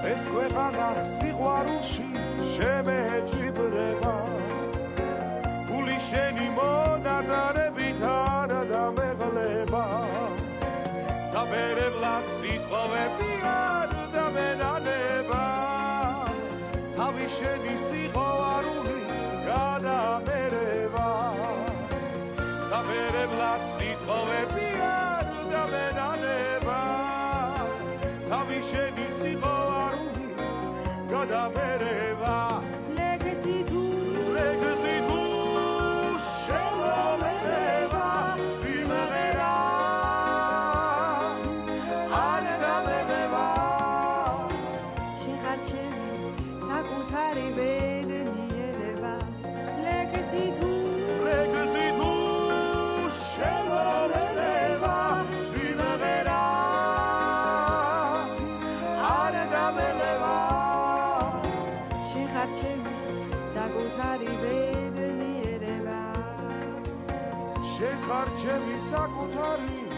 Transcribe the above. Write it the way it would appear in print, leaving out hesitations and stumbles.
ეს ქვეყანა სიყვარულში შემეჯიბრება გული შენი მონადარებით არ დამეღლება საბერებლად სიტყვები არ დამენანება თავი შენი სიყვარული გადამერება საბერებლად სიტყვები არ დამენანება თავი შენი სიყვარული გადამერება ლეგესი თუ შემომერება სიმღერა არ დამერება შეხარჩენი საკუთარი ბედნიერება ლეგესი თუ შემომერება სიმღერა არ დამერება შეხარჩენი საკუთარი ბედნიერება შეხარჩენი საკუთარი